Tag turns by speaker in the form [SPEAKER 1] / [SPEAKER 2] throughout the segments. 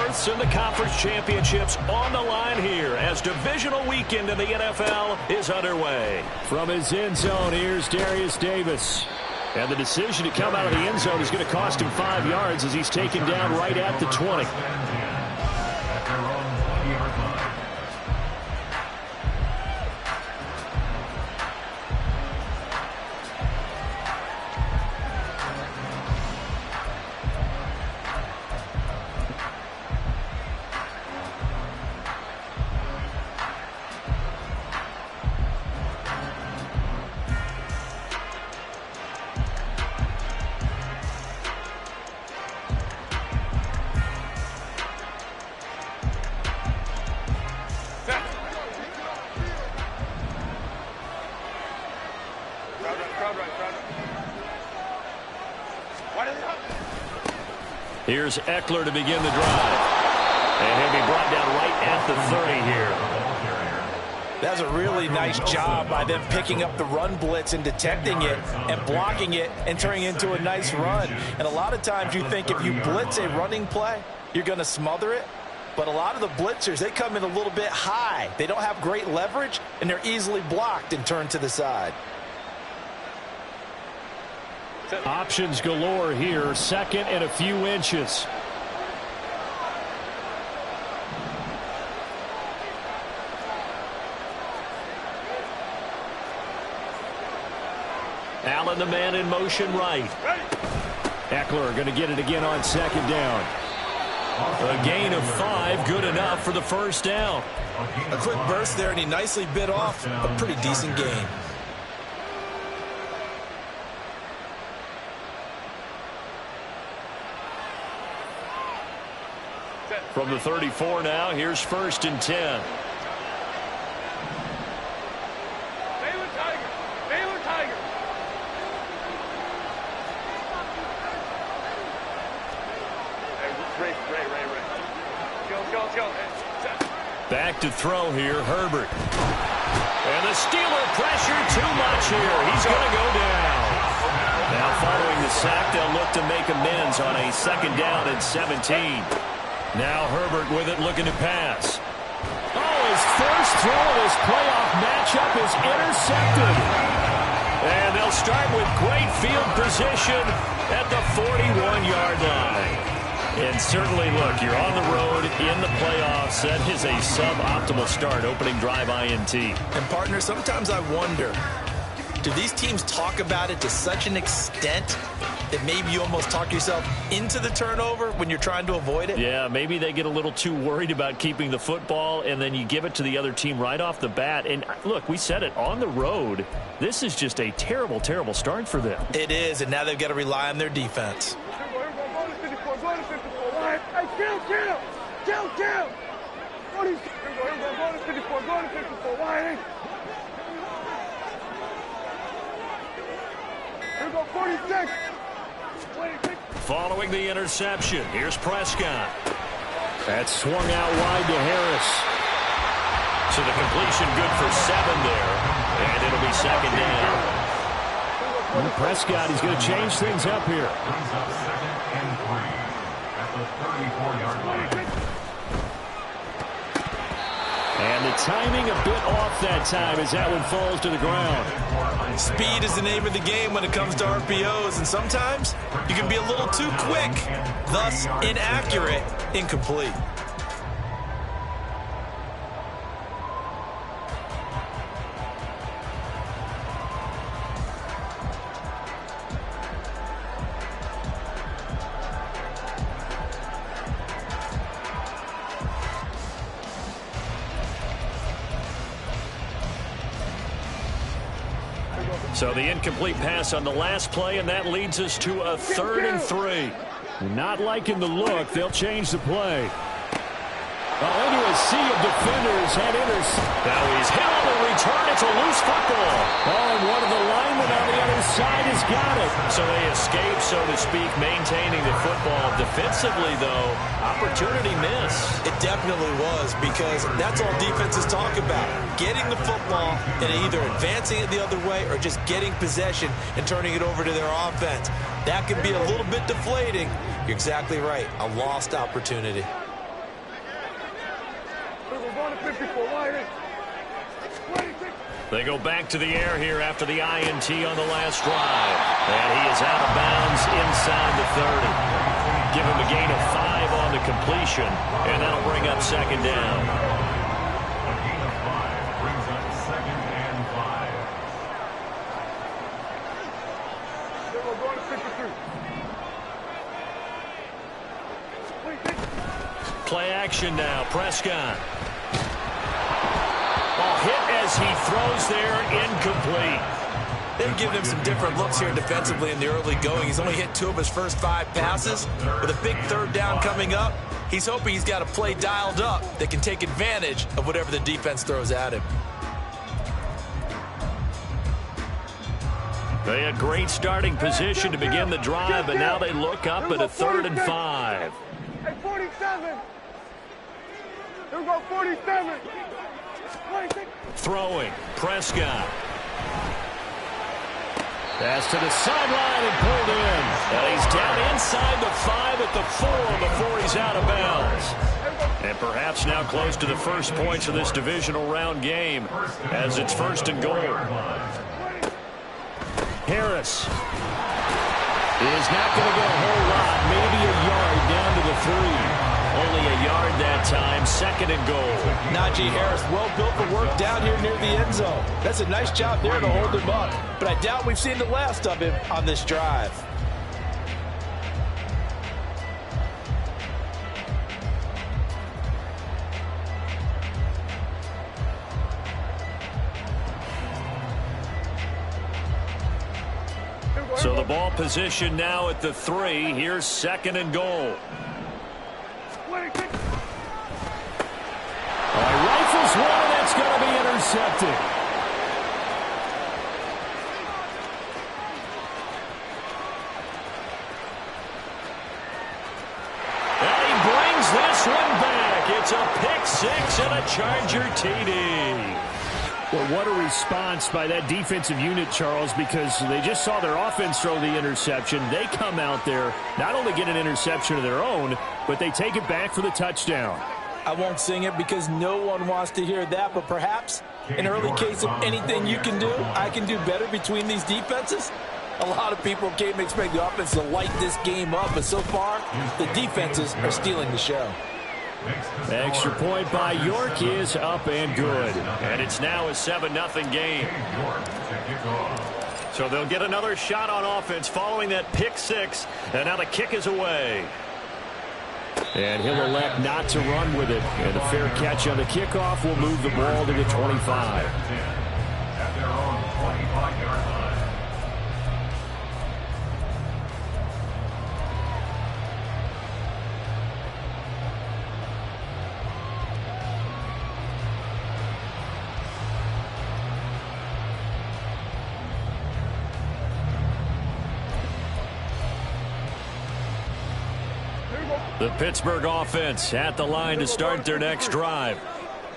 [SPEAKER 1] fourths and the conference championships on the line here as divisional weekend in the NFL is underway.
[SPEAKER 2] From his end zone, here's Darius Davis. And the decision to come out of the end zone is going to cost him 5 yards as he's taken down right at the 20.
[SPEAKER 1] Here's Eckler to begin the drive. And he'll be brought down right at the 30 here.
[SPEAKER 3] That's a really nice job by them picking up the run blitz and detecting it and blocking it and turning it into a nice run. And a lot of times you think if you blitz a running play, you're going to smother it. But a lot of the blitzers, they come in a little bit high. They don't have great leverage, and they're easily blocked and turned to the side.
[SPEAKER 2] Options galore here, second and a few inches.
[SPEAKER 1] Allen, the man in motion right.
[SPEAKER 2] Eckler going to get it again on second down.
[SPEAKER 1] A gain of 5, good enough for the first down.
[SPEAKER 3] A quick burst there, and he nicely bit off a pretty decent gain.
[SPEAKER 1] From the 34 now, here's 1st and 10. Back to throw here, Herbert. And the Steeler pressure too much here. He's going to go down. Now following the sack, they'll look to make amends on a 2nd down and 17. Now Herbert with it, looking to pass.
[SPEAKER 2] Oh, his first throw of his playoff matchup is intercepted.
[SPEAKER 1] And they'll start with great field position at the 41-yard line. And certainly, look, you're on the road in the playoffs. That is a suboptimal start, opening drive INT.
[SPEAKER 3] And, partner, sometimes I wonder, do these teams talk about it to such an extent that maybe you almost talk yourself into the turnover when you're trying to avoid it?
[SPEAKER 1] Yeah, maybe they get a little too worried about keeping the football, and then you give it to the other team right off the bat. And, look, we said it, on the road, this is just a terrible, terrible start for them.
[SPEAKER 3] It is, and now they've got to rely on their defense.
[SPEAKER 4] Hey, kill! Go to 54, go to 54, wide. Here we go, 46.
[SPEAKER 1] Following the interception, here's Prescott.
[SPEAKER 2] That swung out wide to Harris.
[SPEAKER 1] So the completion good for 7 there, and it'll be 2nd down.
[SPEAKER 2] And Prescott, he's going to change things up here. And the timing a bit off that time as that one falls to the ground.
[SPEAKER 3] Speed is the name of the game when it comes to RPOs, and sometimes you can be a little too quick, thus inaccurate, incomplete.
[SPEAKER 1] So the incomplete pass on the last play, and that leads us to a 3rd and 3.
[SPEAKER 2] Not liking the look. They'll change the play. Into a sea of defenders and
[SPEAKER 1] now he's hit on the return. It's a loose football.
[SPEAKER 2] Oh, and one of the linemen on the other side has got it.
[SPEAKER 1] So they escape, so to speak, maintaining the football. Defensively, though, opportunity miss.
[SPEAKER 3] It definitely was, because that's all defenses talk about. Getting the football and either advancing it the other way or just getting possession and turning it over to their offense. That can be a little bit deflating. You're exactly right. A lost opportunity.
[SPEAKER 4] We're going to 54. Wide. 26.
[SPEAKER 2] They go back to the air here after the INT on the last drive. And he is out of bounds inside the 30. Give him a gain of 5 on the completion, and that'll bring up second down. Play action now. Prescott. Ball hit as he throws there, incomplete.
[SPEAKER 3] They've given him some different looks here defensively in the early going. He's only hit 2 of his first 5 passes. With a big third down coming up, he's hoping he's got a play dialed up that can take advantage of whatever the defense throws at him.
[SPEAKER 2] They had great starting position to begin the drive, and now they look up at a 3rd and 5.
[SPEAKER 4] At 47. Here we go, 47. 26.
[SPEAKER 2] Throwing. Prescott. Pass to the sideline and pulled in. And he's down inside the 5 at the 4 before he's out of bounds. And perhaps now close to the first points of this divisional round game as it's 1st and goal. Harris is not going to get a whole lot, maybe a yard down to the 3. Only a yard that time, 2nd and goal.
[SPEAKER 3] Najee Harris, well built for work down here near the end zone. That's a nice job there to hold him up. But I doubt we've seen the last of him on this drive.
[SPEAKER 2] So the ball position now at the 3. Here's 2nd and goal. Rifles one, and that's going to be intercepted. And he brings this one back. It's a pick 6 and a Charger TD. Well, what a response by that defensive unit, Charles, because they just saw their offense throw the interception. They come out there, not only get an interception of their own, but they take it back for the touchdown.
[SPEAKER 3] I won't sing it because no one wants to hear that, but perhaps an early case of anything you can do, I can do better between these defenses. A lot of people came to expect the offense to light this game up, but so far, the defenses are stealing the show.
[SPEAKER 2] Extra point by York is up and good. And it's now a 7-0 game. So they'll get another shot on offense following that pick 6. And now the kick is away. And he'll elect not to run with it. And a fair catch on the kickoff will move the ball to the 25. At their own 25-yard line. The Pittsburgh offense at the line to start their next drive.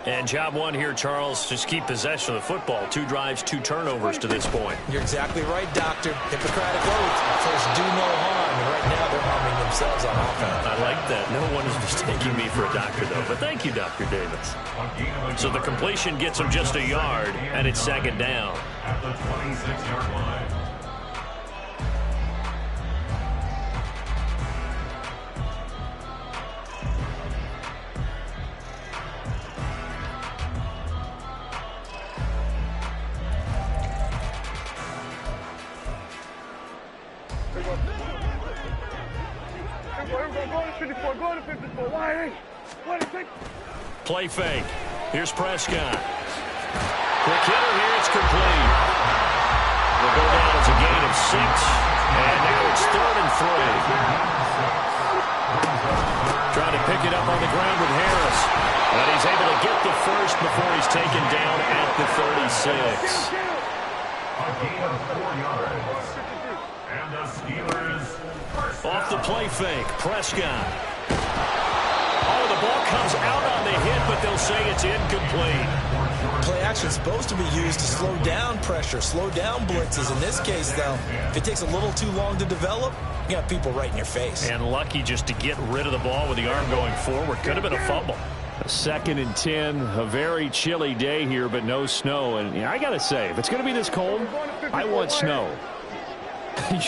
[SPEAKER 2] And job one here, Charles, just keep possession of the football. 2 drives, 2 turnovers to this point.
[SPEAKER 3] You're exactly right, Doctor. Hippocratic oath. First, do no harm. And right now, they're harming themselves on offense.
[SPEAKER 2] I like that. No one is mistaking me for a doctor, though. But thank you, Dr. Davis. So the completion gets him just a yard, and it's 2nd down. At the 26-yard line. Play fake. Here's Prescott. Quick hitter here. It's complete. Will go down as a gain of 6. And now it's 3rd and 3. Trying to pick it up on the ground with Harris. But he's able to get the first before he's taken down at the 36. A gain of 4 yards. And the Steelers off the play fake. Prescott. Oh, the ball comes out on the hit, but they'll say it's incomplete.
[SPEAKER 3] Play action is supposed to be used to slow down pressure, slow down blitzes. In this case, though, if it takes a little too long to develop, you got people right in your face.
[SPEAKER 2] And lucky just to get rid of the ball with the arm going forward. Could have been a fumble. A 2nd and 10, a very chilly day here, but no snow. And I got to say, if it's going to be this cold, I want snow.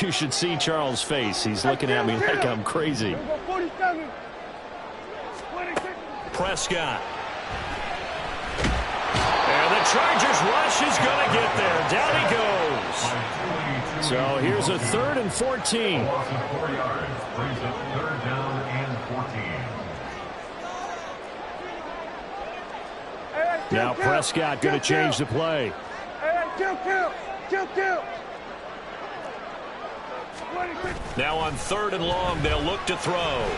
[SPEAKER 2] You should see Charles' face. He's looking at me like I'm crazy.
[SPEAKER 1] Prescott. And the Chargers rush is going to get there. Down he goes.
[SPEAKER 2] So here's a 3rd and 14. Now Prescott going to change the play.
[SPEAKER 1] Now on 3rd and long, they'll look to throw.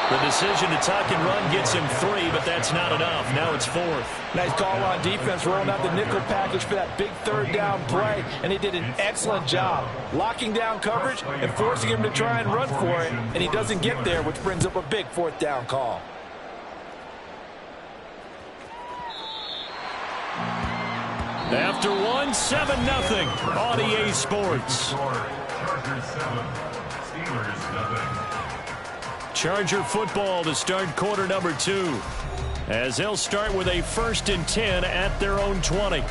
[SPEAKER 1] The decision to tuck and run gets him 3, but that's not enough. Now it's 4th.
[SPEAKER 3] Nice call on defense, rolling out the nickel package for that big 3rd down play, and he did an excellent job locking down coverage and forcing him to try and run for it, and he doesn't get there, which brings up a big 4th down call.
[SPEAKER 1] After 1, 7-0 on EA Sports. Charger football to start quarter number 2, as they'll start with a 1st and 10 at their own 20.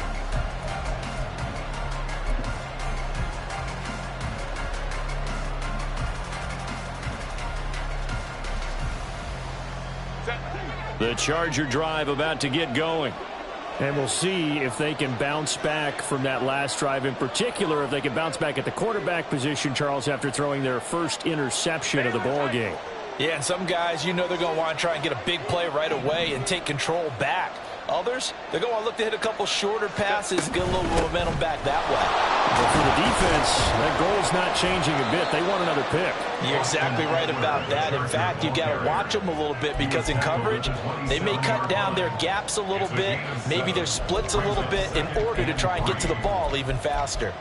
[SPEAKER 1] The Charger drive about to get going.
[SPEAKER 2] And we'll see if they can bounce back from that last drive, in particular if they can bounce back at the quarterback position, Charles, after throwing their first interception of the ball game.
[SPEAKER 3] Yeah, and some guys, you know they're going to want to try and get a big play right away and take control back. Others, they're going to look to hit a couple shorter passes, get a little momentum back that way.
[SPEAKER 2] But for the defense, that goal's not changing a bit. They want another pick.
[SPEAKER 3] You're exactly right about that. In fact, you've got to watch them a little bit, because in coverage, they may cut down their gaps a little bit, maybe their splits a little bit, in order to try and get to the ball even faster.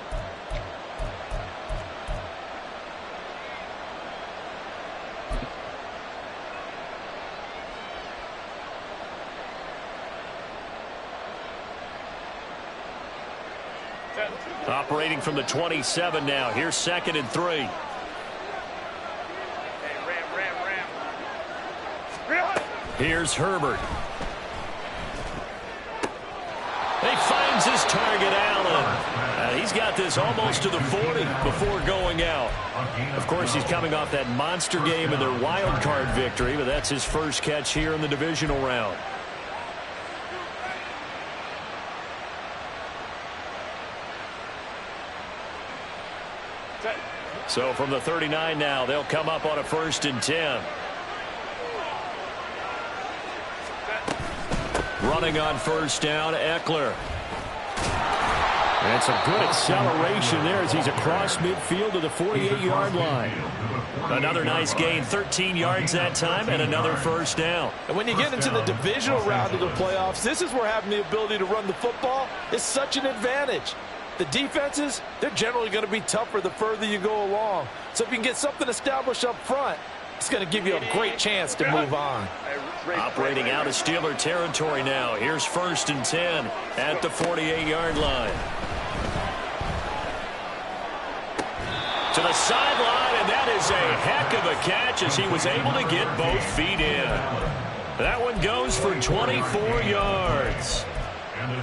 [SPEAKER 1] Operating from the 27 now. Here's 2nd and 3. Here's Herbert. He finds his target, Allen. He's got this almost to the 40 before going out. Of course, he's coming off that monster game in their wild card victory, but that's his first catch here in the divisional round. So from the 39 now, they'll come up on a 1st and 10. Running on 1st down, Eckler.
[SPEAKER 2] And some good acceleration there as he's across midfield to the 48-yard line.
[SPEAKER 1] Another nice gain, 13 yards that time, and another 1st down.
[SPEAKER 3] And when you get into the divisional round of the playoffs, this is where having the ability to run the football is such an advantage. The defenses, they're generally going to be tougher the further you go along. So if you can get something established up front, it's going to give you a great chance to move on.
[SPEAKER 1] Operating out of Steeler territory now. Here's 1st and 10 at the 48-yard line. To the sideline, and that is a heck of a catch as he was able to get both feet in. That one goes for 24 yards.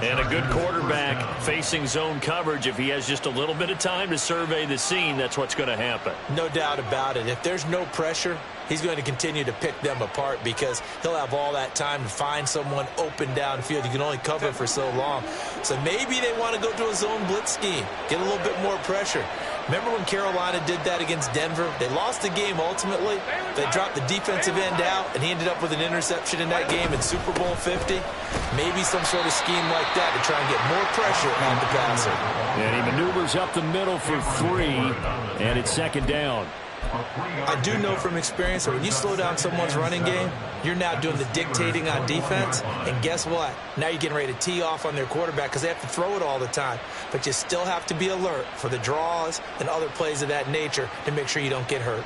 [SPEAKER 1] And a good quarterback facing zone coverage. If he has just a little bit of time to survey the scene, that's what's going to happen.
[SPEAKER 3] No doubt about it. If there's no pressure, he's going to continue to pick them apart, because he'll have all that time to find someone open downfield. You can only cover for so long. So maybe they want to go to a zone blitz scheme, get a little bit more pressure. Remember when Carolina did that against Denver? They lost the game ultimately. They dropped the defensive end out, and he ended up with an interception in that game in Super Bowl 50. Maybe some sort of scheme like that to try and get more pressure on the passer.
[SPEAKER 2] And he maneuvers up the middle for 3, and it's 2nd down.
[SPEAKER 3] I do know from experience that when you slow down someone's running game, you're now doing the dictating on defense. And guess what? Now you're getting ready to tee off on their quarterback, because they have to throw it all the time. But you still have to be alert for the draws and other plays of that nature to make sure you don't get hurt.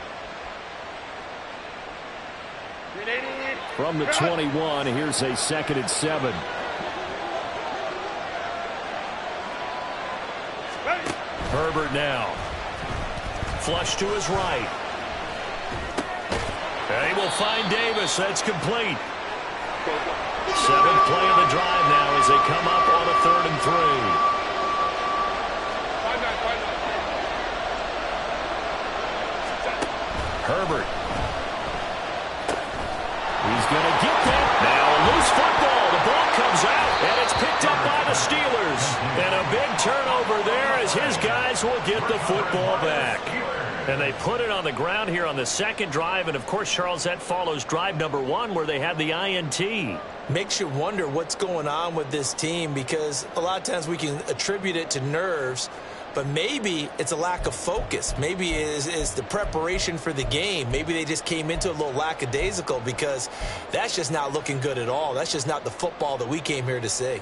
[SPEAKER 2] From the 21, here's a 2nd and 7.
[SPEAKER 1] Herbert now. Flush to his right. And he will find Davis. That's complete. Seventh play of the drive now as they come up on a 3rd and 3. Herbert. He's going to get that. Now a loose football. The ball comes out, and it's picked up by the Steelers. And a big turnover there as his guys will get the football back. And they put it on the ground here on the 2nd drive. And, of course, Charles, that follows drive number 1 where they had the INT.
[SPEAKER 3] Makes you wonder what's going on with this team because a lot of times we can attribute it to nerves, but maybe it's a lack of focus. Maybe it's the preparation for the game. Maybe they just came into a little lackadaisical because that's just not looking good at all. That's just not the football that we came here to see.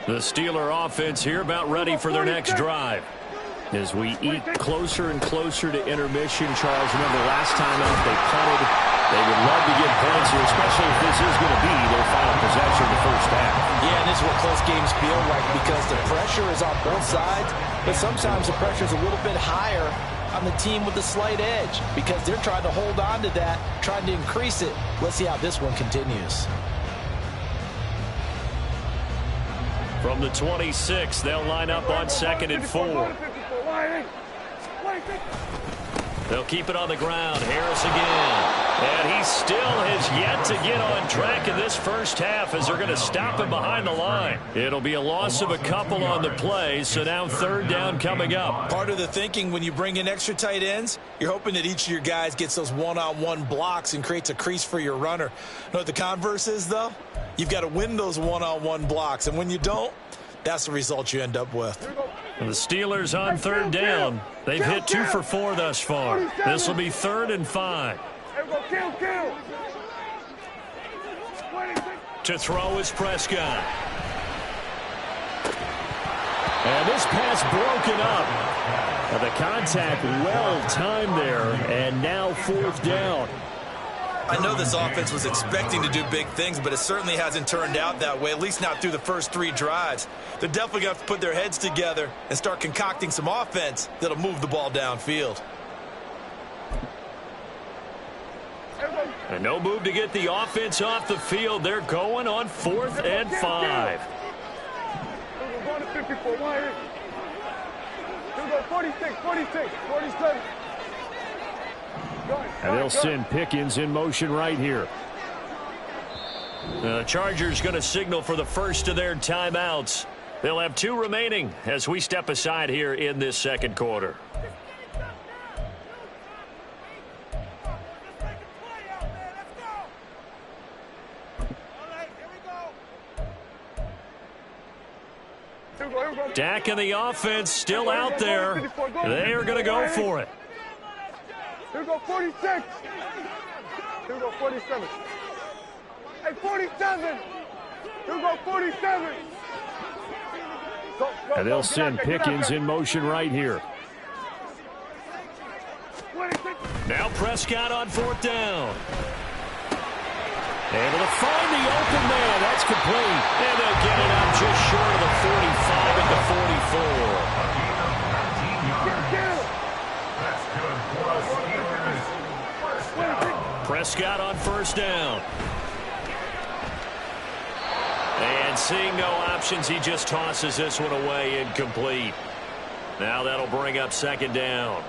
[SPEAKER 1] The Steeler offense here about ready for their next drive. As we eat closer and closer to intermission, Charles, remember last time out they punted. They would love to get points here, especially if this is going to be their final possession of the first half.
[SPEAKER 3] Yeah, and this is what close games feel like because the pressure is on both sides, but sometimes the pressure is a little bit higher on the team with the slight edge because they're trying to hold on to that, trying to increase it. Let's see how this one continues.
[SPEAKER 1] From the 26, they'll line up on 2nd and 4. They'll keep it on the ground. Harris again. And he still has yet to get on track in this first half as they're going to stop him behind the line. It'll be a loss of a couple on the play, so now 3rd down coming up.
[SPEAKER 3] Part of the thinking when you bring in extra tight ends, you're hoping that each of your guys gets those one-on-one blocks and creates a crease for your runner. You know what the converse is, though? You've got to win those one-on-one blocks, and when you don't, that's the result you end up with.
[SPEAKER 1] And the Steelers on 3rd down. They've hit 2 for 4 thus far. This will be 3rd and 5. To throw is Prescott. And this pass broken up. And the contact well timed there, and now 4th down.
[SPEAKER 3] I know this offense was expecting to do big things, but it certainly hasn't turned out that way, at least not through the first 3 drives. They're definitely going to have to put their heads together and start concocting some offense that'll move the ball downfield.
[SPEAKER 1] And no move to get the offense off the field. They're going on 4th and 5.
[SPEAKER 4] Going to 54. Here we go. 46, 47.
[SPEAKER 1] And they'll send Pickens in motion right here. The Chargers going to signal for the first of their timeouts. They'll have 2 remaining as we step aside here in this 2nd quarter. Dak and the offense still out there. They are going to go for it.
[SPEAKER 4] Here we go, 46. Here we go, 47. Hey, 47. Here we go, 47.
[SPEAKER 1] And they'll send Pickens in motion right here. Now Prescott on 4th down. Able to find the open man. That's complete. And they'll get it up just short of the 45 at the 44. Prescott on 1st down. And seeing no options, he just tosses this one away, incomplete. Now that'll bring up 2nd down.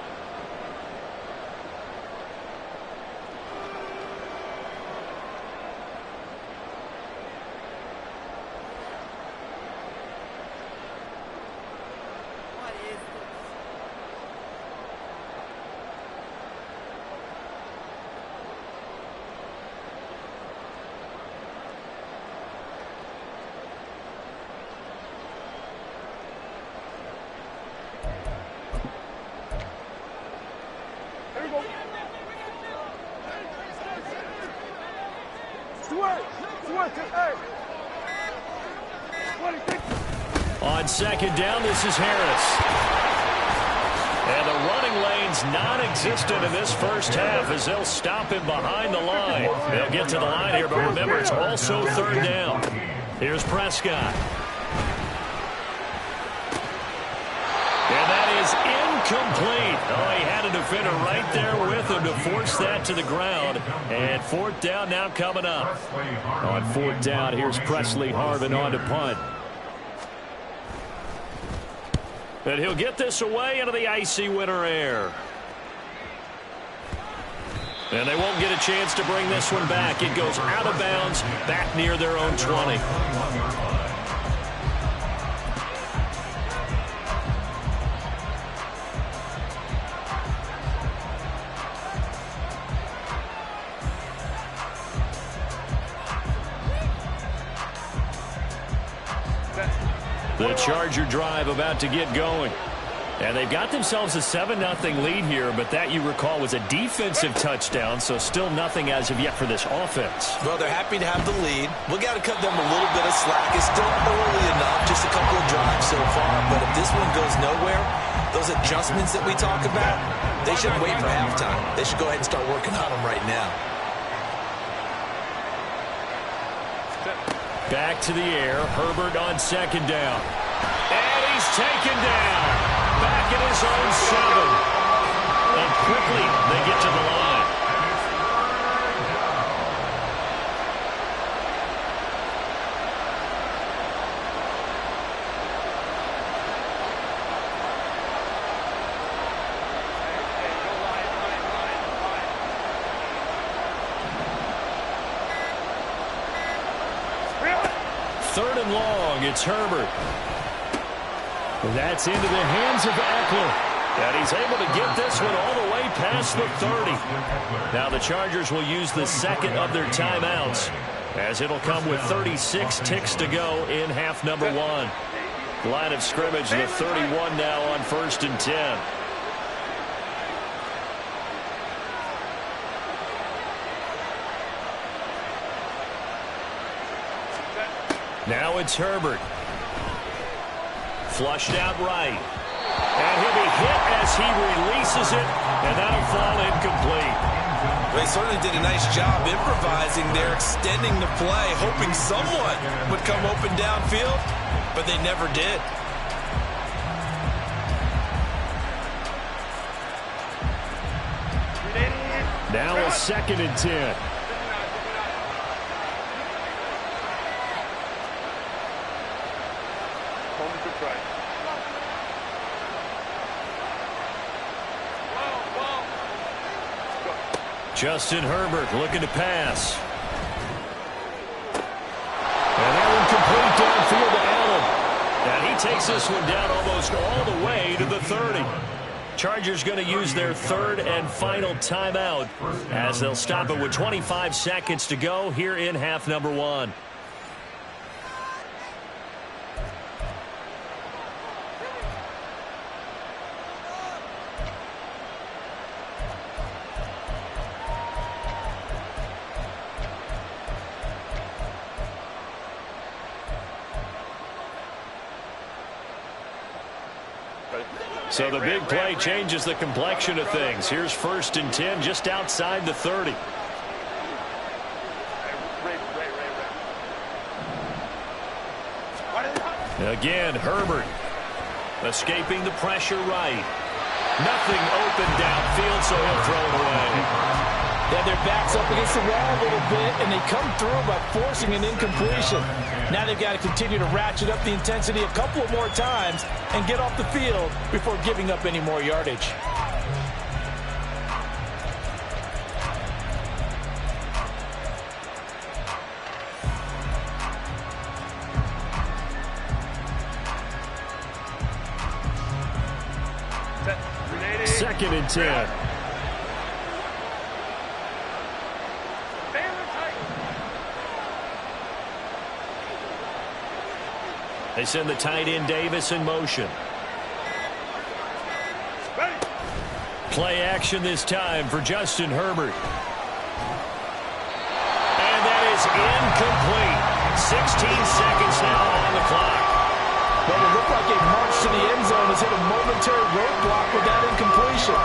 [SPEAKER 1] On 2nd down, this is Harris. And the running lane's non-existent in this first half as they'll stop him behind the line. They'll get to the line here, but remember, it's also 3rd down. Here's Prescott. is incomplete. Oh, he had a defender right there with him to force that to the ground. And fourth down now coming up. On fourth down, here's Presley Harvin on to punt. And he'll get this away into the icy winter air. And they won't get a chance to bring this one back. It goes out of bounds, back near their own 20. The Charger drive about to get going. And they've got themselves a 7-0 lead here, but that, you recall, was a defensive touchdown, so still nothing as of yet for this offense.
[SPEAKER 3] Well, they're happy to have the lead. We've got to cut them a little bit of slack. It's still early enough, just a couple of drives so far, but if this one goes nowhere, those adjustments that we talk about, they shouldn't wait for halftime. They should go ahead and start working on them right now.
[SPEAKER 1] Back to the air, Herbert on second down. And he's taken down. Back at his own 7. And quickly they get to the line. Third and long, it's Herbert. That's into the hands of Eckler. And he's able to get this one all the way past the 30. Now the Chargers will use the second of their timeouts, as it'll come with 36 ticks to go in half number 1. Line of scrimmage, the 31 now on 1st and 10. Now it's Herbert. Flushed out right. And he'll be hit as he releases it, and that'll fall incomplete.
[SPEAKER 3] Well, they certainly did a nice job improvising there, extending the play, hoping someone would come open downfield, but they never did.
[SPEAKER 1] Now a 2nd and 10. Justin Herbert looking to pass. And that one complete downfield to Allen. And he takes this one down almost all the way to the 30. Chargers going to use their third and final timeout, as they'll stop it with 25 seconds to go here in half number 1. So the big play changes the complexion of things. Here's 1st and 10 just outside the 30. Again, Herbert escaping the pressure right. Nothing open downfield, so he'll throw it away.
[SPEAKER 3] Yeah, their back's up against the wall a little bit, and they come through by forcing an incompletion. Now they've got to continue to ratchet up the intensity a couple of more times and get off the field before giving up any more yardage.
[SPEAKER 1] Second and 10. They send the tight end Davis in motion. Play action this time for Justin Herbert. And that is incomplete. 16 seconds now on the clock.
[SPEAKER 3] Well, it looked like a march to the end zone has hit a momentary roadblock with that incompletion.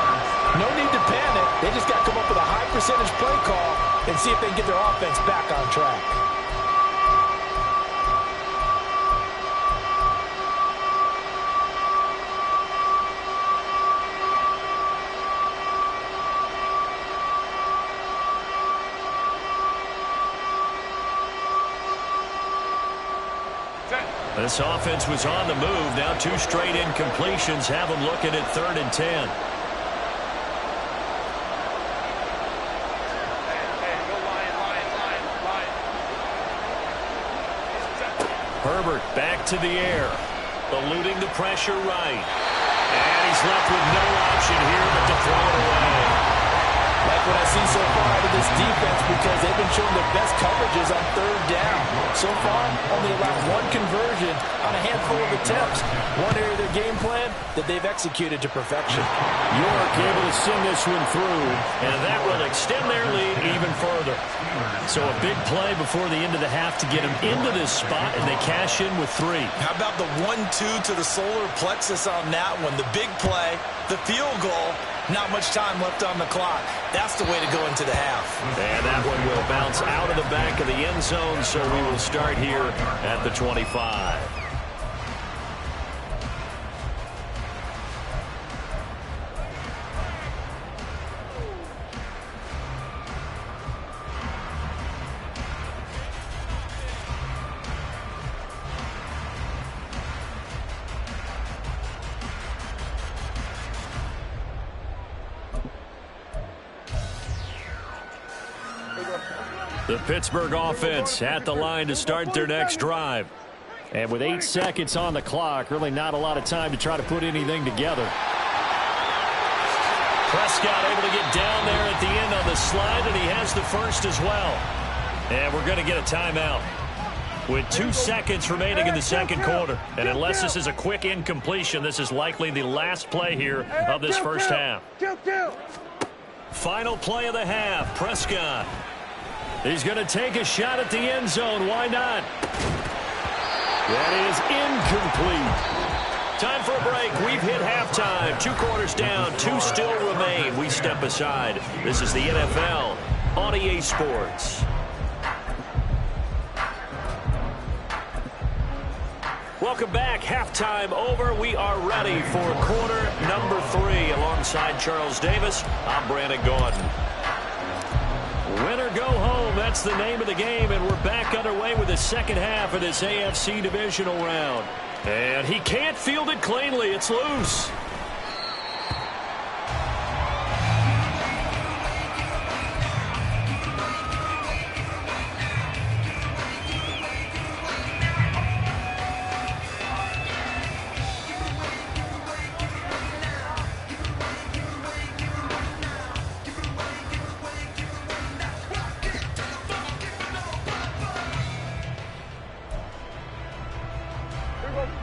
[SPEAKER 3] No need to panic. They just got to come up with a high percentage play call and see if they can get their offense back on track.
[SPEAKER 1] This offense was on the move. Now 2 straight incompletions have them looking at 3rd and 10. Herbert back to the air, eluding the pressure right. And he's left with no option here but to throw it away.
[SPEAKER 3] Like what I see so far out of this defense, because they've been showing their best coverages on 3rd down. So far, only allowed 1 conversion on a handful of attempts. One area of their game plan that they've executed to perfection.
[SPEAKER 1] York able to send this one through, and that will extend their lead even further. So a big play before the end of the half to get them into this spot, and they cash in with 3.
[SPEAKER 3] How about the 1-2 to the solar plexus on that one? The big play, the field goal, not much time left on the clock. That's the way to go into the half.
[SPEAKER 1] And that one will bounce out of the back of the end zone, so we will start here at the 25. The Pittsburgh offense at the line to start their next drive. And with 8 seconds on the clock, really not a lot of time to try to put anything together. Prescott able to get down there at the end on the slide, and he has the first as well. And we're going to get a timeout with 2 seconds remaining in the second quarter. And unless this is a quick incompletion, this is likely the last play here of this first half. Final play of the half, Prescott. He's going to take a shot at the end zone. Why not? That is incomplete. Time for a break. We've hit halftime. 2 quarters down. 2 still remain. We step aside. This is the NFL on EA Sports. Welcome back. Halftime over. We are ready for quarter number 3. Alongside Charles Davis, I'm Brandon Gaudin. Win or go home, that's the name of the game, and we're back underway with the second half of this AFC Divisional round. And he can't field it cleanly. It's loose.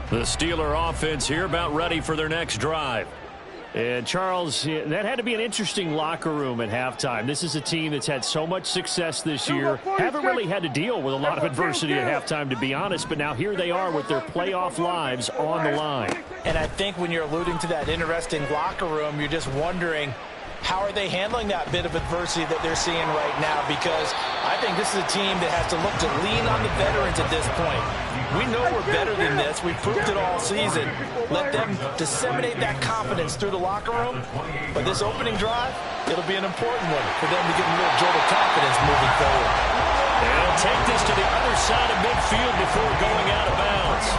[SPEAKER 1] The Steeler offense here about ready for their next drive. And Charles, that had to be an interesting locker room at halftime. This is a team that's had so much success this year. Haven't really had to deal with a lot of adversity at halftime, to be honest. But now here they are with their playoff lives on the line.
[SPEAKER 3] And I think when you're alluding to that interesting locker room, you're just wondering, how are they handling that bit of adversity that they're seeing right now? Because I think this is a team that has to look to lean on the veterans at this point. We know we're better than this. We've proved it all season. Let them disseminate that confidence through the locker room. But this opening drive, it'll be an important one for them to get a little jolt of confidence moving forward.
[SPEAKER 1] They'll take this to the other side of midfield before going out of bounds.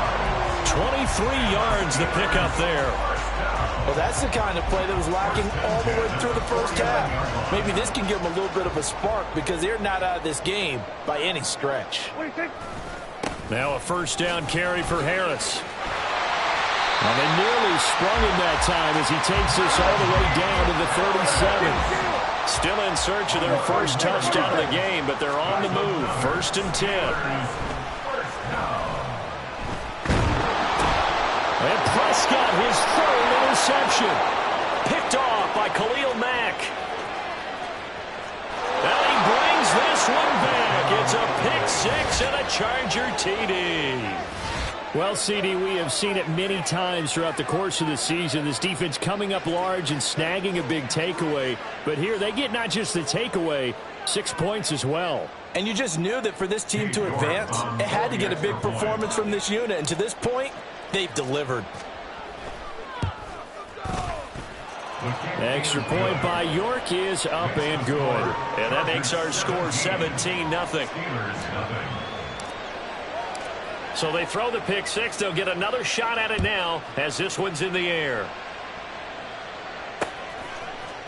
[SPEAKER 1] 23 yards the pickup there.
[SPEAKER 3] Well, that's the kind of play that was lacking all the way through the first half. Maybe this can give them a little bit of a spark because they're not out of this game by any stretch.
[SPEAKER 1] Now a first down carry for Harris. And they nearly sprung him that time as he takes this all the way down to the 37. Still in search of their first touchdown of the game, but they're on the move. 1st and 10. And Prescott, his 3rd interception. Picked off by Khalil Mack. Now he brings this one back. It's a pick 6 and a Charger TD. Well, CD, we have seen it many times throughout the course of the season. This defense coming up large and snagging a big takeaway. But here they get not just the takeaway, 6 points as well.
[SPEAKER 3] And you just knew that for this team to advance, it had to get a big performance from this unit. And to this point, they've delivered.
[SPEAKER 1] Extra point by York is up and good. And that makes our score 17-0. So they throw the pick six. They'll get another shot at it now as this one's in the air.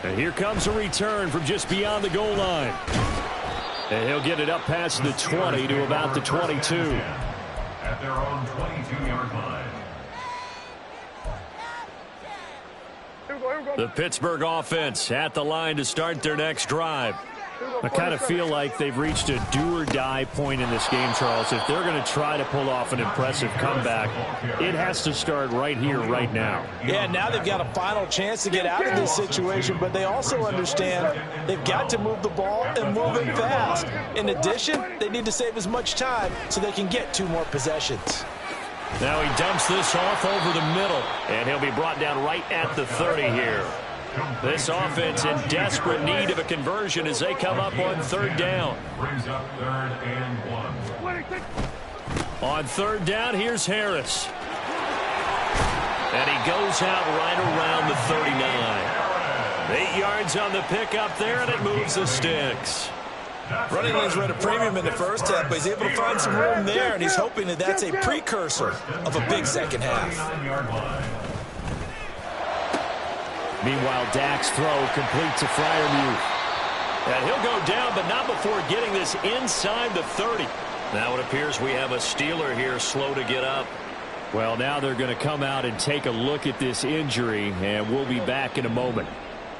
[SPEAKER 1] And here comes a return from just beyond the goal line. And he'll get it up past the 20 to about the 22.
[SPEAKER 2] At their own 22-yard line.
[SPEAKER 1] The Pittsburgh offense at the line to start their next drive.
[SPEAKER 5] I kind of feel like they've reached a do-or-die point in this game, Charles. If they're going to try to pull off an impressive comeback, it has to start right here, right now.
[SPEAKER 3] Yeah, now they've got a final chance to get out of this situation, but they also understand they've got to move the ball and move it fast. In addition, they need to save as much time so they can get 2 more possessions.
[SPEAKER 1] Now he dumps this off over the middle, and he'll be brought down right at the 30 here. This offense in desperate need of a conversion as they come up on 3rd down.
[SPEAKER 2] Brings up 3rd and 1.
[SPEAKER 1] On 3rd down, here's Harris. And he goes out right around the 39. 8 yards on the pickup there, and it moves the sticks.
[SPEAKER 3] Running lanes were at a premium in the first half, but he's able to find some room there, and he's hoping that that's a precursor of a big second half.
[SPEAKER 1] Meanwhile, Dak's throw complete to Freiermuth. And he'll go down, but not before getting this inside the 30. Now it appears we have a Steeler here slow to get up.
[SPEAKER 5] Well, now they're going to come out and take a look at this injury, and we'll be back in a moment.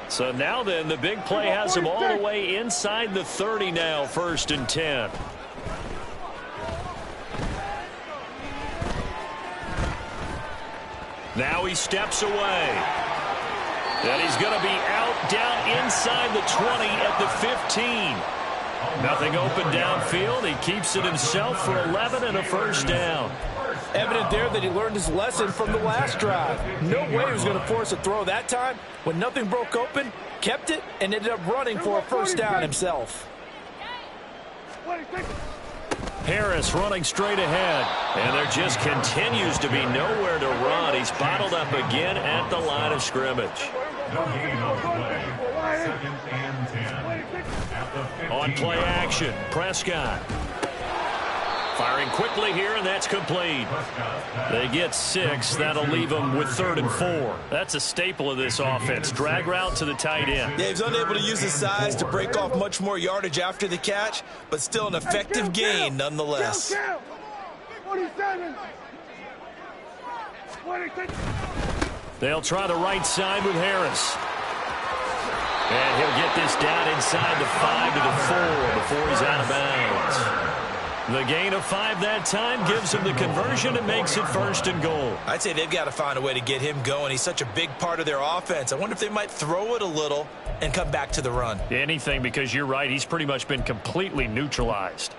[SPEAKER 1] So now then, the big play has him all the way inside the 30 now, 1st and 10. Now he steps away. And he's going to be out down inside the 20 at the 15. Nothing open downfield. He keeps it himself for 11 and a 1st down.
[SPEAKER 3] Evident there that he learned his lesson from the last drive. No way he was going to force a throw that time. When nothing broke open, kept it, and ended up running for a 1st down himself.
[SPEAKER 1] Harris running straight ahead. And there just continues to be nowhere to run. He's bottled up again at the line of scrimmage.
[SPEAKER 2] No gain on the play. 2nd and 10.
[SPEAKER 1] On play action, Prescott. Firing quickly here, and that's complete. They get 6. That'll leave them with 3rd and 4. That's a staple of this offense. Drag route to the tight end.
[SPEAKER 3] Yeah, he's unable to use his size to break off much more yardage after the catch, but still an effective gain nonetheless.
[SPEAKER 4] 47.
[SPEAKER 1] They'll try the right side with Harris. And he'll get this down inside the 5 to the 4 before he's out of bounds. The gain of 5 that time gives him the conversion and makes it 1st and goal.
[SPEAKER 3] I'd say they've got to find a way to get him going. He's such a big part of their offense. I wonder if they might throw it a little and come back to the run.
[SPEAKER 1] Anything, because you're right. He's pretty much been completely neutralized.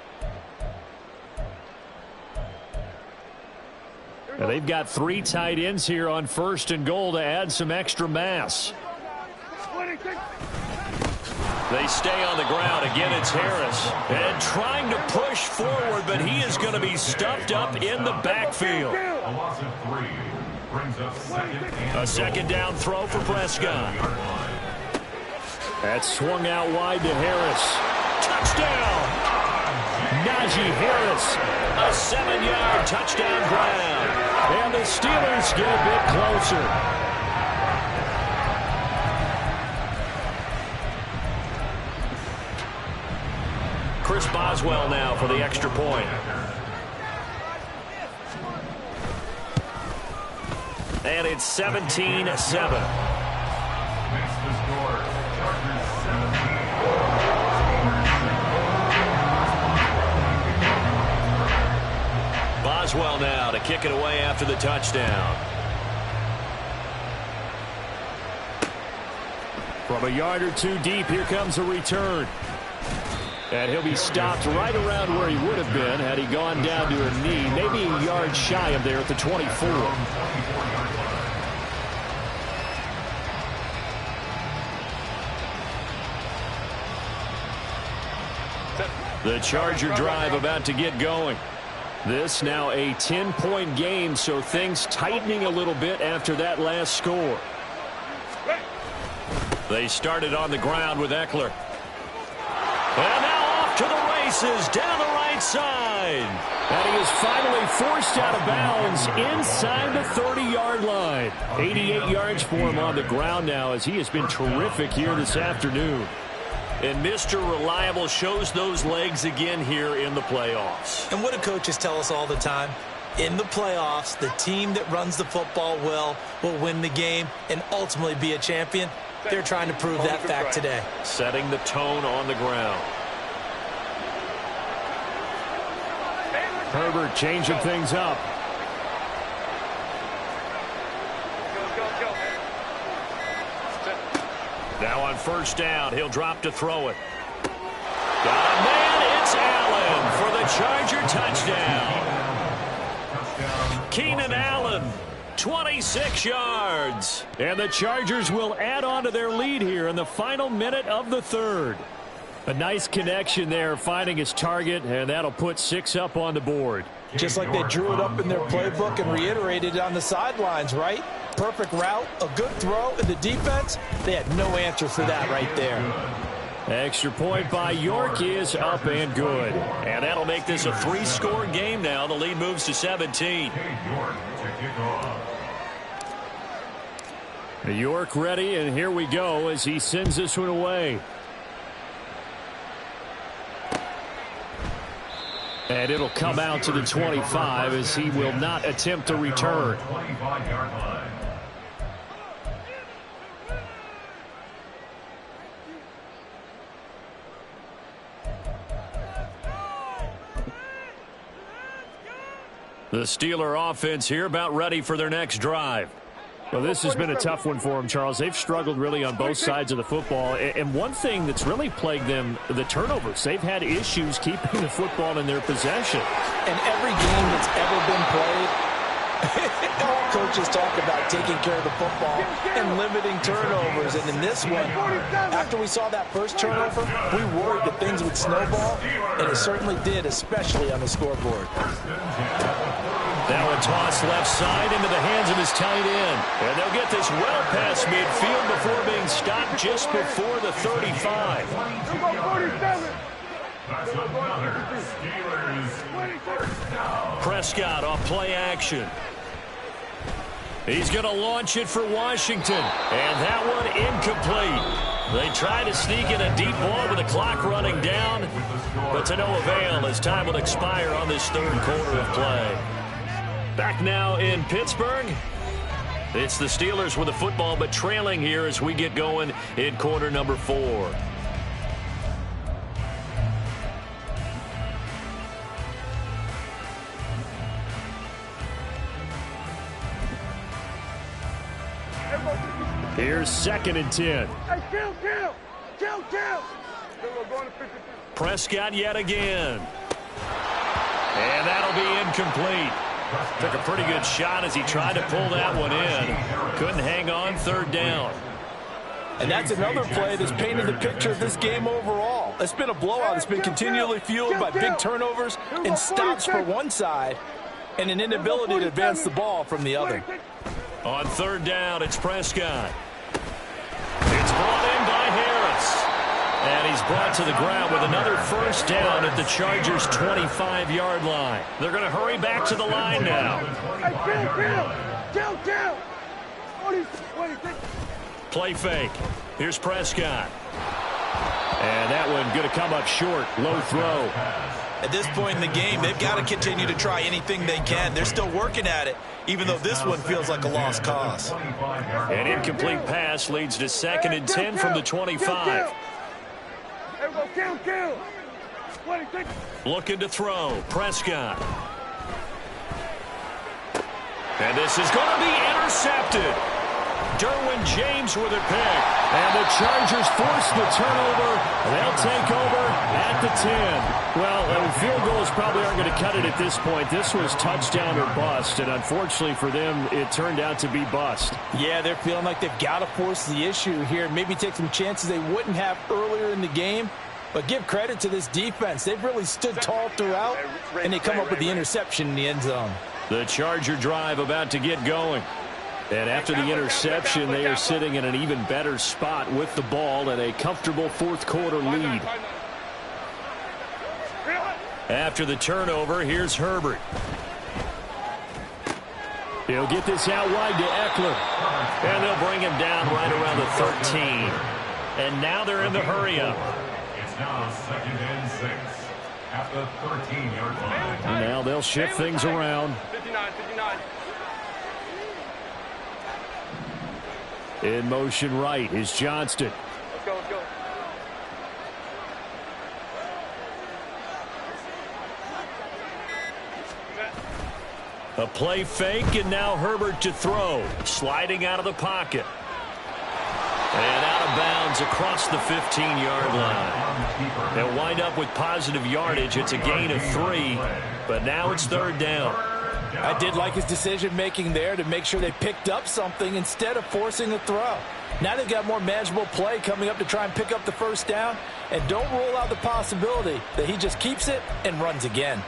[SPEAKER 5] Now they've got 3 tight ends here on 1st and goal to add some extra mass.
[SPEAKER 1] They stay on the ground. Again, it's Harris. And trying to push forward, but he is going to be stuffed up in the backfield.
[SPEAKER 2] A loss of 3 brings up 2nd and
[SPEAKER 1] A 2nd down throw for Prescott.
[SPEAKER 5] That's swung out wide to Harris.
[SPEAKER 1] Touchdown!
[SPEAKER 5] Najee Harris.
[SPEAKER 1] A 7-yard touchdown grab.
[SPEAKER 5] And the Steelers get a bit closer.
[SPEAKER 1] Chris Boswell now for the extra point. And it's 17-7.
[SPEAKER 2] makes the score. Chargers 17.
[SPEAKER 1] Boswell now to kick it away after the touchdown.
[SPEAKER 5] From a yard or 2 deep, here comes a return. And he'll be stopped right around where he would have been had he gone down to a knee, maybe a yard shy of there at the 24.
[SPEAKER 1] The Charger drive about to get going.
[SPEAKER 5] This now a 10-point game, so things tightening a little bit after that last score.
[SPEAKER 1] They started on the ground with Eckler. And now off to the races down the right side.
[SPEAKER 5] And he is finally forced out of bounds inside the 30-yard line. 88 yards for him on the ground now, as he has been terrific here this afternoon.
[SPEAKER 1] And Mr. Reliable shows those legs again here in the playoffs.
[SPEAKER 3] And what do coaches tell us all the time? In the playoffs, the team that runs the football will win the game and ultimately be a champion. They're trying to prove that fact today.
[SPEAKER 1] Setting the tone on the ground.
[SPEAKER 5] Herbert changing things up.
[SPEAKER 1] Now on first down, he'll drop to throw it. Got a man, it's Allen for the Charger touchdown. Keenan Allen, 26 yards.
[SPEAKER 5] And the Chargers will add on to their lead here in the final minute of the third. A nice connection there, finding his target, and that'll put 6 up on the board.
[SPEAKER 3] Just like they drew it up in their playbook and reiterated it on the sidelines, right? Perfect route, a good throw, and the defense, they had no answer for that right there.
[SPEAKER 5] Extra point by York is up and good.
[SPEAKER 1] And that'll make this a 3-score game now. The lead moves to 17.
[SPEAKER 5] York ready, and here we go as he sends this one away. And it'll come out to the 25 as he will not attempt to return.
[SPEAKER 1] The Steeler offense here about ready for their next drive.
[SPEAKER 5] Well, this has been a tough one for them, Charles. They've struggled really on both sides of the football. And one thing that's really plagued them, the turnovers. They've had issues keeping the football in their possession.
[SPEAKER 3] And every game that's ever been played, all coaches talk about taking care of the football and limiting turnovers. And in this one, after we saw that first turnover, we worried that things would snowball, and it certainly did, especially on the scoreboard.
[SPEAKER 1] Now a toss left side into the hands of his tight end. And they'll get this well past midfield before being stopped just before the 35. Prescott off play action. He's going to launch it for Washington. And that one incomplete. They try to sneak in a deep ball with the clock running down, but to no avail as time will expire on this third quarter of play. Back now in Pittsburgh. It's the Steelers with the football, but trailing here as we get going in quarter number 4.
[SPEAKER 5] Here's 2nd and 10.
[SPEAKER 4] Hey, kill.
[SPEAKER 1] Prescott yet again. And that'll be incomplete. Took a pretty good shot as he tried to pull that one in. Couldn't hang on, third down.
[SPEAKER 3] And that's another play that's painted the picture of this game overall. It's been a blowout. It's been continually fueled by big turnovers and stops for one side and an inability to advance the ball from the other.
[SPEAKER 1] On third down, it's Prescott. It's brought in by Harris. And he's brought to the ground with another first down at the Chargers' 25-yard line. They're going to hurry back to the line now. Play fake. Here's Prescott.
[SPEAKER 5] And that one going to come up short. Low throw.
[SPEAKER 3] At this point in the game, they've got to continue to try anything they can. They're still working at it, even though this one feels like a lost cause.
[SPEAKER 1] An incomplete pass leads to 2nd and 10 from the 25. Looking to throw. Prescott. And this is going to be intercepted. Derwin James with a pick.
[SPEAKER 5] And the Chargers force the turnover. They'll take over at the 10. Well, field goals probably aren't going to cut it at this point. This was touchdown or bust, and unfortunately for them, it turned out to be bust.
[SPEAKER 3] Yeah, they're feeling like they've got to force the issue here, maybe take some chances they wouldn't have earlier in the game. But give credit to this defense. They've really stood tall throughout, and they come up with the interception in the end zone.
[SPEAKER 1] The Charger drive about to get going.
[SPEAKER 5] And after the interception, they are sitting in an even better spot with the ball and a comfortable fourth quarter lead.
[SPEAKER 1] After the turnover, here's Herbert.
[SPEAKER 5] He'll get this out wide to Eckler.
[SPEAKER 1] And they'll bring him down right around the 13. And now they're in the hurry-up.
[SPEAKER 2] It's now 2nd and 6 at the 13-yard line.
[SPEAKER 5] And now they'll shift things around.
[SPEAKER 4] 59, 59.
[SPEAKER 5] In motion right is Johnston.
[SPEAKER 4] Let's go, let's go.
[SPEAKER 1] A play fake, and now Herbert to throw. Sliding out of the pocket. And out of bounds across the 15-yard line. They'll wind up with positive yardage. It's a gain of 3, but now it's 3rd down.
[SPEAKER 3] I did like his decision-making there to make sure they picked up something instead of forcing a throw. Now they've got more manageable play coming up to try and pick up the 1st down, and don't rule out the possibility that he just keeps it and runs again.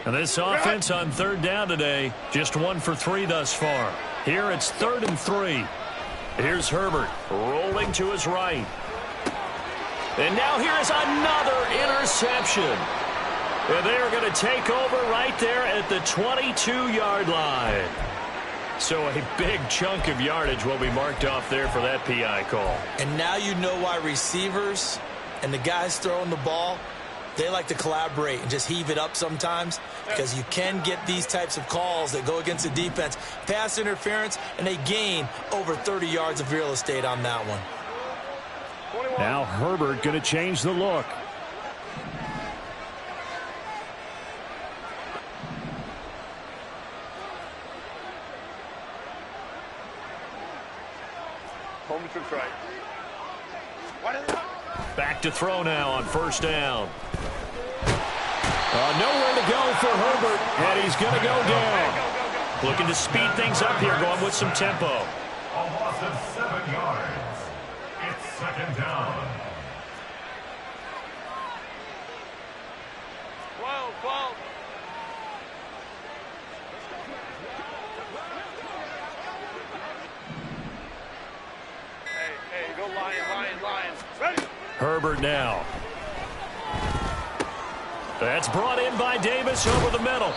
[SPEAKER 1] And this offense on 3rd down today, just 1 for 3 thus far. Here it's 3rd and 3. Here's Herbert rolling to his right. And now here's another interception. And they are going to take over right there at the 22-yard line. So a big chunk of yardage will be marked off there for that PI call.
[SPEAKER 3] And now you know why receivers and the guys throwing the ball, they like to collaborate and just heave it up sometimes, because you can get these types of calls that go against the defense. Pass interference, and they gain over 30 yards of real estate on that one.
[SPEAKER 5] Now Herbert going to change the look.
[SPEAKER 4] Home trip's right.
[SPEAKER 1] Back to throw now on 1st down. Nowhere to go for Herbert, and he's going to go down. Looking to speed things up here, going with some tempo.
[SPEAKER 2] A loss of 7 yards. It's 2nd down.
[SPEAKER 4] 12, 12. Hey, go Lion. Ready?
[SPEAKER 1] Herbert now. That's brought in by Davis over the middle.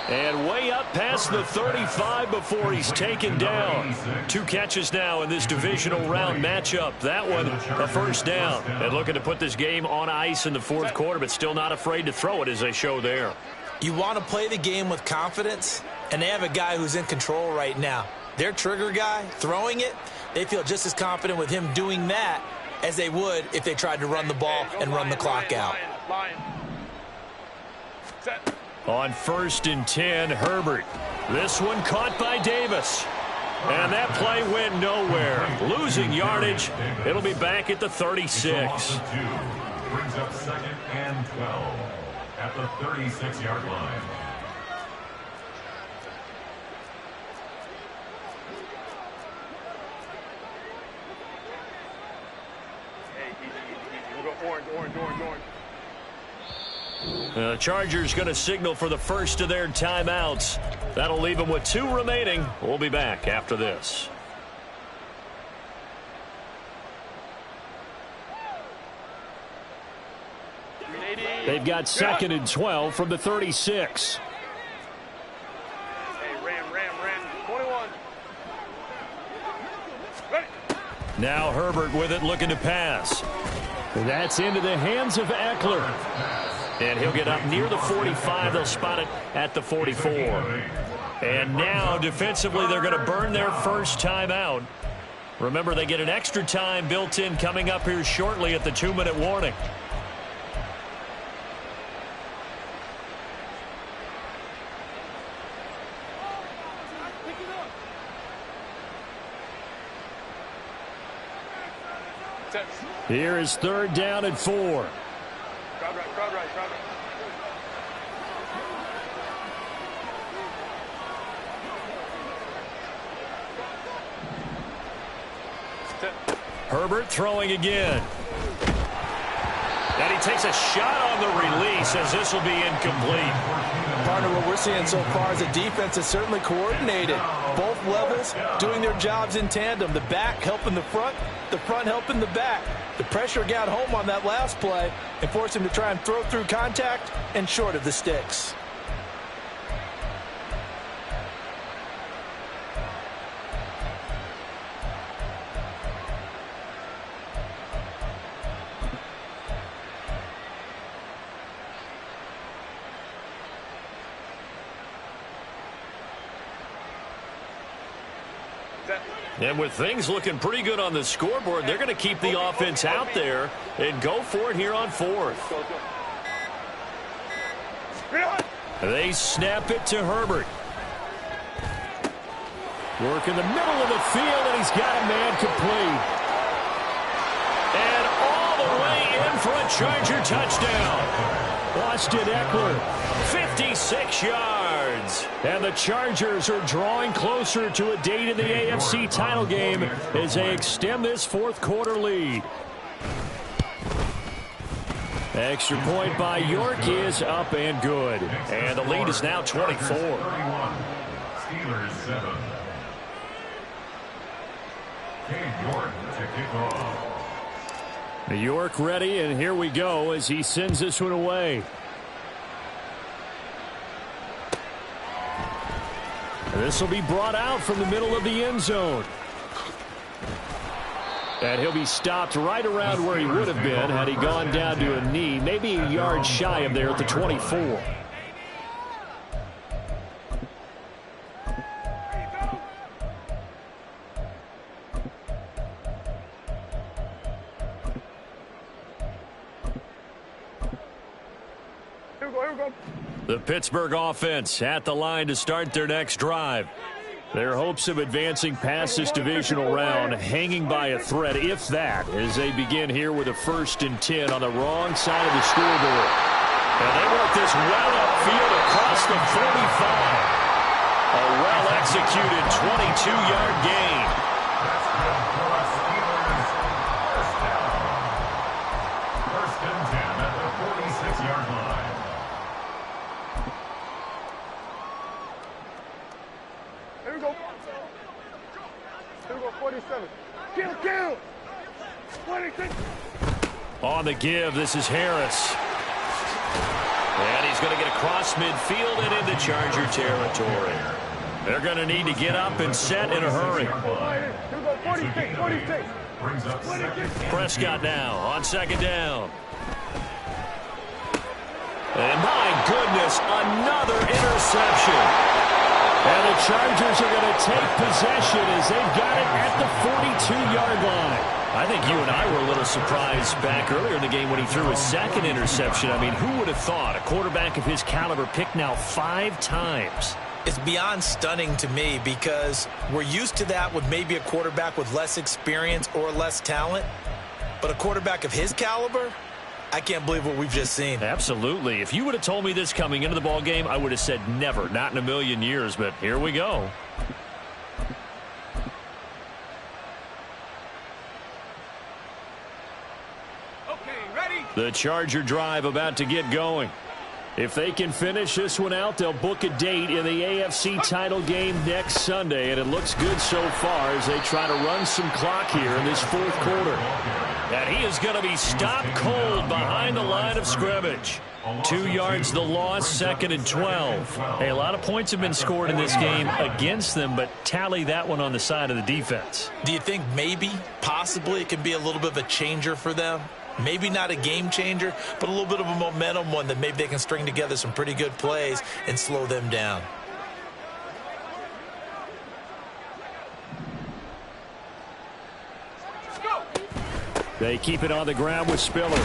[SPEAKER 1] And way up past the 35 before he's taken down. 2 catches now in this divisional round matchup. That one, a 1st down. And looking to put this game on ice in the 4th quarter, but still not afraid to throw it as they show there.
[SPEAKER 3] You want to play the game with confidence, and they have a guy who's in control right now. Their trigger guy, throwing it, they feel just as confident with him doing that as they would if they tried to run the ball and run the clock out.
[SPEAKER 4] Lion. Set.
[SPEAKER 1] On 1st and 10, Herbert. This one caught by Davis. And that play went nowhere. Losing yardage. It'll be back at the 36.
[SPEAKER 2] Brings up 2nd and 12 at the 36-yard line.
[SPEAKER 4] Hey, easy. We'll go orange.
[SPEAKER 1] The Chargers going to signal for the first of their timeouts. That'll leave them with 2 remaining. We'll be back after this.
[SPEAKER 5] They've got 2nd and 12 from the 36.
[SPEAKER 4] Hey, ram. 21. Ready?
[SPEAKER 1] Now Herbert with it, looking to pass.
[SPEAKER 5] That's into the hands of Eckler.
[SPEAKER 1] And he'll get up near the 45. They'll spot it at the 44. And now defensively they're going to burn their first timeout. Remember, they get an extra time built in coming up here shortly at the 2-minute warning.
[SPEAKER 5] Here is 3rd down and 4.
[SPEAKER 4] Crowd right. Set.
[SPEAKER 1] Herbert throwing again. And he takes a shot on the release as this will be incomplete.
[SPEAKER 3] Partner, what we're seeing so far is the defense is certainly coordinated. Both levels doing their jobs in tandem. The back helping the front helping the back. The pressure got home on that last play and forced him to try and throw through contact and short of the sticks.
[SPEAKER 1] And with things looking pretty good on the scoreboard, they're going to keep the offense out there and go for it here on fourth. They snap it to Herbert.
[SPEAKER 5] Work in the middle of the field, and he's got a man complete.
[SPEAKER 1] And all the way in for a Charger touchdown.
[SPEAKER 5] Austin Eckler,
[SPEAKER 1] 56 yards.
[SPEAKER 5] And the Chargers are drawing closer to a date in the AFC title game as they extend this fourth quarter lead. Extra point by York is up and good.
[SPEAKER 1] And the lead is now 24.
[SPEAKER 2] Steelers 7. York to kick off.
[SPEAKER 5] York ready, and here we go as he sends this one away. This will be brought out from the middle of the end zone. And he'll be stopped right around where he would have been had he gone down to a knee, maybe a yard shy of there at the 24.
[SPEAKER 1] The Pittsburgh offense at the line to start their next drive.
[SPEAKER 5] Their hopes of advancing past this divisional round hanging by a thread, if that, as they begin here with a 1st and 10 on the wrong side of the scoreboard.
[SPEAKER 1] And they work this well upfield across the 45. A well-executed 22-yard gain.
[SPEAKER 2] First and 10 at the 46-yard line.
[SPEAKER 4] Here we go. Here we go, 47. Kill! 26.
[SPEAKER 1] On the give, this is Harris. And he's going to get across midfield and into Charger territory. They're going to need to get up and set in a hurry.
[SPEAKER 4] Here we go, 46.
[SPEAKER 2] Brings up
[SPEAKER 1] Prescott now on second down. And my goodness, another interception.
[SPEAKER 5] And the Chargers are going to take possession as they've got it at the 42-yard line.
[SPEAKER 1] I think you and I were a little surprised back earlier in the game when he threw his second interception. I mean, who would have thought a quarterback of his caliber picked now 5 times?
[SPEAKER 3] It's beyond stunning to me because we're used to that with maybe a quarterback with less experience or less talent. But a quarterback of his caliber, I can't believe what we've just seen.
[SPEAKER 1] Absolutely. If you would have told me this coming into the ball game, I would have said never, not in a million years. But here we go. The Charger drive about to get going.
[SPEAKER 5] If they can finish this one out, they'll book a date in the AFC title game next Sunday, and it looks good so far as they try to run some clock here in this fourth quarter.
[SPEAKER 1] And he is going to be stopped cold behind the line of scrimmage. 2 yards the loss, 2nd and 12. Hey, a lot of points have been scored in this game against them, but tally that one on the side of the defense.
[SPEAKER 3] Do you think maybe, possibly, it can be a little bit of a changer for them? Maybe not a game changer, but a little bit of a momentum one that maybe they can string together some pretty good plays and slow them down.
[SPEAKER 5] They keep it on the ground with Spiller.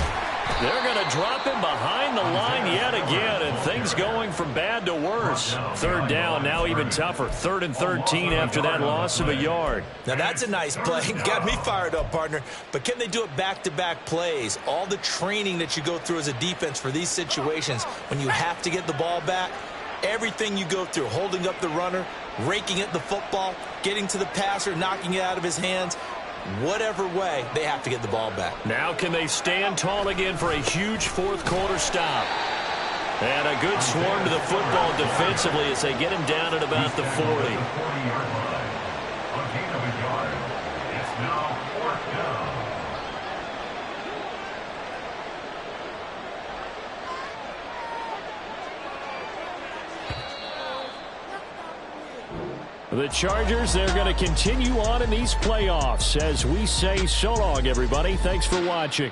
[SPEAKER 1] They're going to drop him behind the line yet again, and things going from bad to worse. 3rd down, now even tougher. 3rd and 13 after that loss of a yard.
[SPEAKER 3] Now that's a nice play. Got me fired up, partner. But can they do it back-to-back plays? All the training that you go through as a defense for these situations, when you have to get the ball back, everything you go through, holding up the runner, raking at the football, getting to the passer, knocking it out of his hands, whatever way, they have to get the ball back.
[SPEAKER 1] Now can they stand tall again for a huge fourth quarter stop? And a good swarm to the football defensively as they get him down at about the 40.
[SPEAKER 5] The Chargers, they're going to continue on in these playoffs as we say so long, everybody. Thanks for watching.